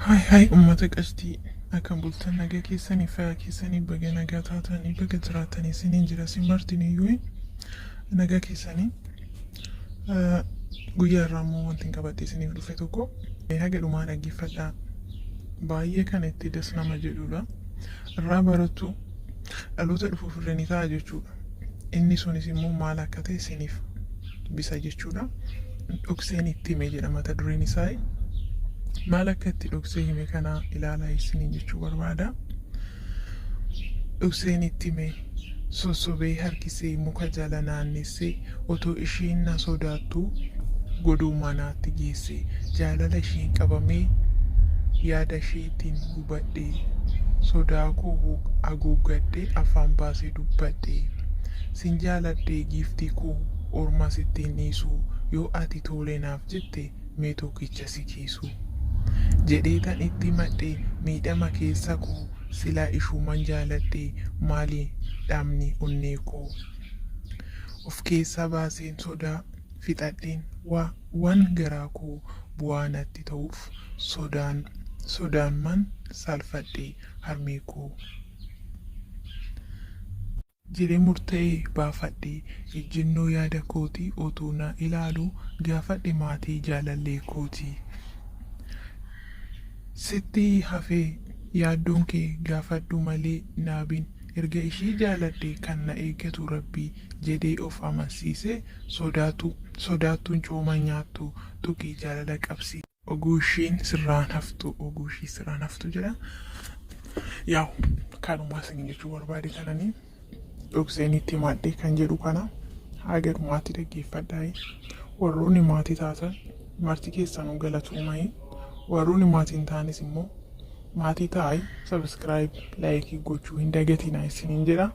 Hai uummata qashtii akkam bultan nagaa keessanii fayyaa keessanii baga nagaa taatanii baga jiraatanii isiniin jira isin martiniyyuu nagaa keessanii guyyaa irraa immoo wanti qabadhee isiniif dhufe tokko haga dhumaa dhaggeeffadhaa. Baay'ee kan itti das nama jedhudha. Irraa barattu dhaloota dhufuuf irra ni ta'a jechuudha. Inni sunis immoo maal akka ta'e isiniif bisa jechuudha. Dhokseen itti hime jedha mata dureen isaa. Maal akka itti dhoksee hime kana ilaalaa isiniin jechuu barbaada. Dhokseen itti hime sossobee harkisee muka jala naannessee otoo isheen na sodaattu godhuu manaatti geesse. Jaalala isheen qabamee yaada isheetiin hubadhee sodaa koo haguuggadhee afaan baasee dubbadhee sin jaaladhee giiftii koo orma sittiin dhiisu yoo ati tole naaf jette mee tokkicha si kiisu. Jedhee tan itti madhee miidhama keessa koo silaa ishuuman jaaladhee maali dhabni onnee koo of keessaa baaseen sodaa fixadheen waan garaa koo bu'aa natti ta'uuf sodaan man salfadhee harmee koo jedhee murta'ee baafadhee ejjennoo yaada kootii otoo na ilaalu gaafadhe maatii jaalallee kootii. Sitti hafee yaaddoon kee gaafadhu malee naabin erga ishii jaaladhee kan na eeggatu rabbii jedhee of amansiise sodaattuun cooma nyaattu tuqii jaalala qabsi. Oguushiin sirraan haftu jedha. Yaa'u kanuma isin jechuu barbaade kananii dhokseen itti madhee kan jedhu kana haga dhumaatti dhaggeeffadhaa. Warroonni maatii taatan marti keessanuu galatoomanii. Warroonni maatii hin taanes immoo maatii ta'aa subscribe like gochuu hin dagatinaa isiniin jedha.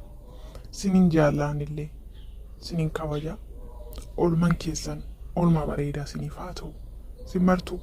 Isiniin jaallaan illee isiniin kabaja. Oolman keessan oolmaa bareedaa isiniif haa ta'u. Sin martu